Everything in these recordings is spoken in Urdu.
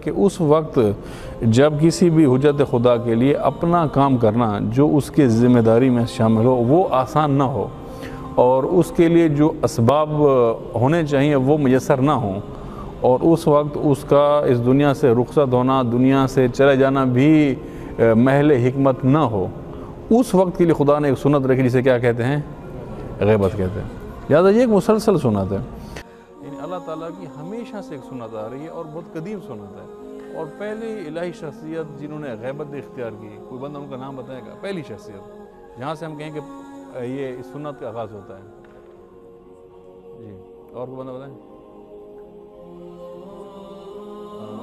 کہ اس وقت جب کسی بھی حجت خدا کے لیے اپنا کام کرنا جو اس کے ذمہ داری میں شامل ہو وہ آسان نہ ہو، اور اس کے لیے جو اسباب ہونے چاہیے وہ میسر نہ ہوں، اور اس وقت اس کا اس دنیا سے رخصت ہونا، دنیا سے چلے جانا بھی محل حکمت نہ ہو، اس وقت کے لیے خدا نے ایک سنت رکھی جسے کیا کہتے ہیں؟ غیبت کہتے ہیں۔ لہٰذا یہ ایک مسلسل سنت ہے، یعنی اللہ تعالیٰ کی ہمیشہ سے ایک سنت آ رہی ہے اور بہت قدیم سنت ہے۔ اور پہلی الہی شخصیت جنہوں نے غیبت اختیار کی، کوئی بندہ ان کا نام بتائے گا؟ پہلی شخصیت جہاں سے ہم کہیں کہ یہ اس سنت کا آغاز ہوتا ہے، جی اور کوئی بندہ بتائیں؟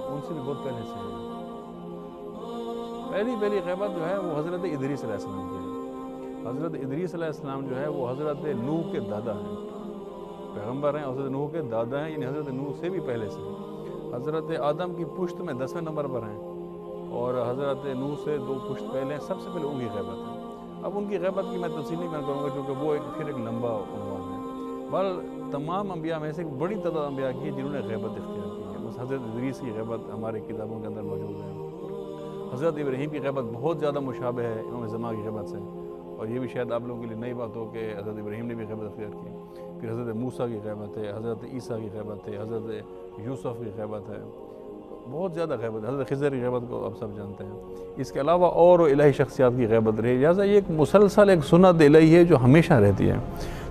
ان سے بھی بہت پہلے سے ہے۔ پہلی غیبت جو ہے وہ حضرت ادریس علیہ السلام کی ہے۔ حضرت ادریس علیہ السلام جو ہے وہ حضرت نوح کے دادا ہیں، پیغمبر ہیں، حضرت نوح کے دادا ہیں، یعنی حضرت نوح سے بھی پہلے سے۔ حضرت آدم کی پشت میں 10ویں نمبر پر ہیں، اور حضرت نوح سے 2 پشت پہلے ہیں، سب سے پہلے ان کی غیبت ہے۔ اب ان کی غیبت کی میں تفصیل نہیں کروں گا کیونکہ وہ پھر ایک لمبا عنوان ہے۔ بہرحال تمام انبیاء میں سے ایک بڑی تعداد انبیاء کی ہے جنہوں نے غیبت اختیار کی ہے۔ اس حضرت ادریس کی غیبت ہمارے کتابوں کے اندر موجود ہے۔ حضرت ابراہیم کی غیبت بہت زیادہ مشابہ ہے امام زمان کی غیبت سے، اور یہ بھی شاید آپ لوگوں کے لیے نئی بات ہو کہ حضرت ابراہیم نے بھی غیبت اختیار کی۔ پھر حضرت موسیٰ کی غیبت ہے، حضرت عیسیٰ کی غیبت ہے، حضرت یوسف کی غیبت ہے، بہت زیادہ غیبت ہے۔ حضرت خضر کی غیبت کو آپ سب جانتے ہیں۔ اس کے علاوہ اور الہی شخصیات کی غیبت رہی، لہٰذا یہ ایک مسلسل ایک سنت الہی ہے جو ہمیشہ رہتی ہے۔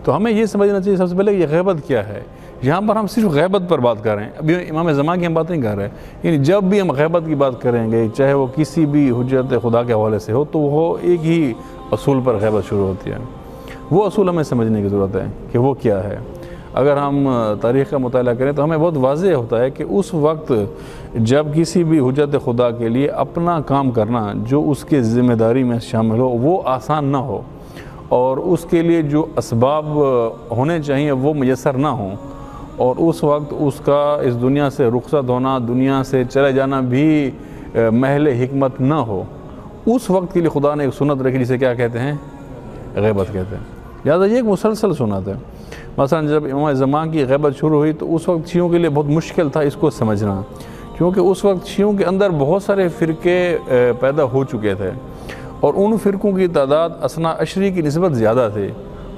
تو ہمیں یہ سمجھنا چاہیے سب سے پہلے کہ یہ غیبت کیا ہے۔ یہاں پر ہم صرف غیبت پر بات کر رہے ہیں، ابھی امام زمان کی ہم بات نہیں کر رہے، یعنی جب بھی ہم غیبت کی بات کریں گے چاہے وہ کسی بھی حجت خدا کے حوالے سے ہو تو وہ ایک ہی اصول پر غیبت شروع ہوتی ہے۔ وہ اصول ہمیں سمجھنے کی ضرورت ہے کہ وہ کیا ہے۔ اگر ہم تاریخ کا مطالعہ کریں تو ہمیں بہت واضح ہوتا ہے کہ اس وقت جب کسی بھی حجت خدا کے لیے اپنا کام کرنا جو اس کے ذمہ داری میں شامل ہو وہ آسان نہ ہو، اور اس کے لیے جو اسباب ہونے چاہیے وہ میسر نہ ہوں، اور اس وقت اس کا اس دنیا سے رخصت ہونا، دنیا سے چلے جانا بھی محل حکمت نہ ہو، اس وقت کے لیے خدا نے ایک سنت رکھی جسے کیا کہتے ہیں؟ غیبت کہتے ہیں۔ لہٰذا یہ ایک مسلسل سنت ہے۔ مثلا جب امام زمان کی غیبت شروع ہوئی تو اس وقت شیعوں کے لیے بہت مشکل تھا اس کو سمجھنا، کیونکہ اس وقت شیعوں کے اندر بہت سارے فرقے پیدا ہو چکے تھے، اور ان فرقوں کی تعداد اثنا عشری کی نسبت زیادہ تھی۔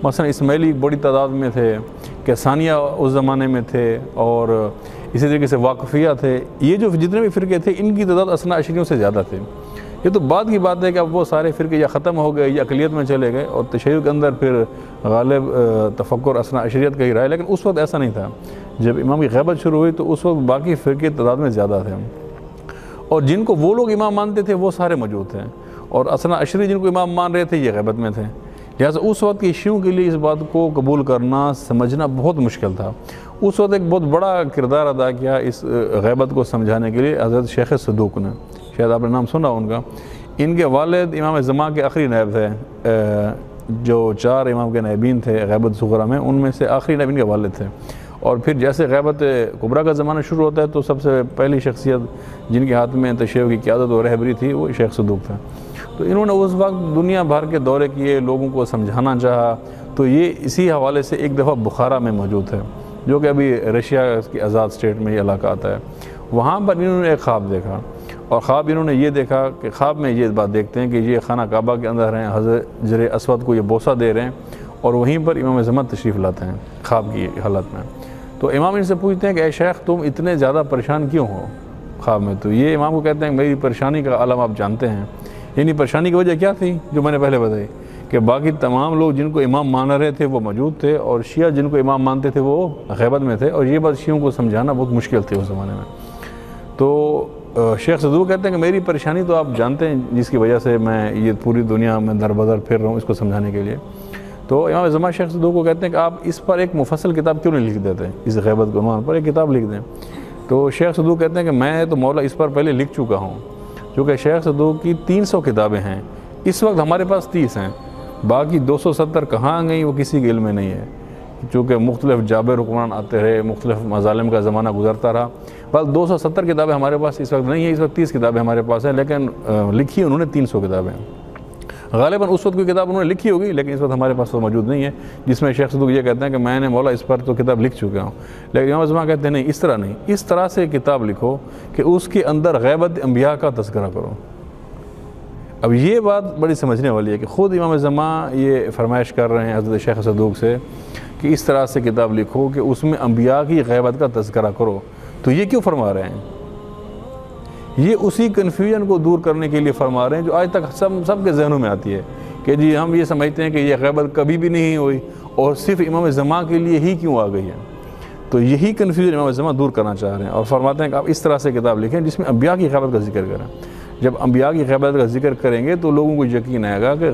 مثلا اسماعیلی بڑی تعداد میں تھے، کیسانیہ اس زمانے میں تھے، اور اسی طریقے سے واقفیہ تھے۔ یہ جو جتنے بھی فرقے تھے ان کی تعداد اثنا عشریوں سے زیادہ تھے۔ یہ تو بعد کی بات ہے کہ اب وہ سارے فرقے یا ختم ہو گئے یا اقلیت میں چلے گئے، اور تشیع کے اندر پھر غالب تفکر اثنا عشریت کا ہی رہا ہے، لیکن اس وقت ایسا نہیں تھا۔ جب امام کی غیبت شروع ہوئی تو اس وقت باقی فرقے تعداد میں زیادہ تھے، اور جن کو وہ لوگ امام مانتے تھے وہ سارے موجود تھے، اور اثنا عشری جن کو امام مان رہے تھے یہ غیبت میں تھے۔ لہٰذا اس وقت کی شیعوں کے لیے اس بات کو قبول کرنا، سمجھنا بہت مشکل تھا۔ اس وقت ایک بہت بڑا کردار ادا کیا اس غیبت کو سمجھانے کے لیے حضرت شیخ صدوق نے، شاید آپ نے نام سنا ان کا۔ ان کے والد امام زمان کے آخری نائب تھے، جو 4 امام کے نائبین تھے غیبت صغریٰ میں، ان میں سے آخری نائب ان کے والد تھے۔ اور پھر جیسے غیبت کبریٰ کا زمانہ شروع ہوتا ہے تو سب سے پہلی شخصیت جن کے ہاتھ میں تشیع کی قیادت و رہبری تھی وہ شیخ صدوق تھا۔ تو انہوں نے اس وقت دنیا بھر کے دورے کیے، لوگوں کو سمجھانا چاہا، تو یہ اسی حوالے سے ایک دفعہ بخارا میں موجود ہے، جو کہ ابھی رشیا کی آزاد اسٹیٹ میں یہ علاقہ آتا ہے۔ وہاں پر انہوں نے ایک خواب دیکھا، اور خواب انہوں نے یہ دیکھا کہ خواب میں یہ بات دیکھتے ہیں کہ یہ خانہ کعبہ کے اندر ہیں، حجر اسود کو یہ بوسہ دے رہے ہیں، اور وہیں پر امام زمان تشریف لاتے ہیں خواب کی حالت میں۔ تو امام ان سے پوچھتے ہیں کہ اے شیخ تم اتنے زیادہ پریشان کیوں ہو خواب میں؟ تو یہ امام کو کہتے ہیں کہ میری پریشانی کا عالم آپ جانتے ہیں۔ یعنی پریشانی کی وجہ کیا تھی جو میں نے پہلے بتائی، کہ باقی تمام لوگ جن کو امام مان رہے تھے وہ موجود تھے، اور شیعہ جن کو امام مانتے تھے وہ غیبت میں تھے، اور یہ بات شیعوں کو سمجھانا بہت مشکل تھی اس زمانے میں۔ تو شیخ صدوق کہتے ہیں کہ میری پریشانی تو آپ جانتے ہیں جس کی وجہ سے میں یہ پوری دنیا میں در بدر پھر رہا ہوں اس کو سمجھانے کے لیے۔ تو امام زمان شیخ صدوق کو کہتے ہیں کہ آپ اس پر ایک مفصل کتاب کیوں نہیں لکھ دیتے، اس غیبت کے عنوان پر ایک کتاب لکھ دیں۔ تو شیخ صدوق کہتے ہیں کہ میں تو مولا اس پر پہلے لکھ چکا ہوں، کیونکہ شیخ صدوق کی 300 کتابیں ہیں، اس وقت ہمارے پاس 30 ہیں، باقی 270 کہاں گئیں وہ کسی کے علم میں نہیں ہے، چونکہ مختلف جابر حکمران آتے رہے، مختلف مظالم کا زمانہ گزرتا رہا۔ بس 270 کتابیں ہمارے پاس اس وقت نہیں ہیں، اس وقت 30 کتابیں ہمارے پاس ہیں، لیکن لکھی انہوں نے 300 کتابیں۔ غالباً اس وقت کوئی کتاب انہوں نے لکھی ہوگی، لیکن اس وقت ہمارے پاس تو موجود نہیں ہے، جس میں شیخ صدوق یہ کہتے ہیں کہ میں نے مولا اس پر تو کتاب لکھ چکا ہوں، لیکن امام زمان کہتے ہیں نہیں، اس طرح نہیں، اس طرح سے کتاب لکھو کہ اس کے اندر غیبت انبیاء کا تذکرہ کرو۔ اب یہ بات بڑی سمجھنے والی ہے کہ خود امام زمان یہ فرمائش کر رہے ہیں حضرت شیخ صدوق سے کہ اس طرح سے کتاب لکھو کہ اس میں انبیاء کی غیبت کا تذکرہ کرو، تو یہ کیوں فرما رہے ہیں؟ یہ اسی کنفیوژن کو دور کرنے کے لیے فرما رہے ہیں جو آج تک سب کے ذہنوں میں آتی ہے کہ جی ہم یہ سمجھتے ہیں کہ یہ غیبت کبھی بھی نہیں ہوئی اور صرف امام زمان کے لیے ہی کیوں آ گئی ہے۔ تو یہی کنفیوژن امام زمان دور کرنا چاہ رہے ہیں اور فرماتے ہیں کہ آپ اس طرح سے کتاب لکھیں جس میں انبیاء کی غیبت کا ذکر کریں۔ جب انبیاء کی غیبت کا ذکر کریں گے تو لوگوں کو یقین آئے گا کہ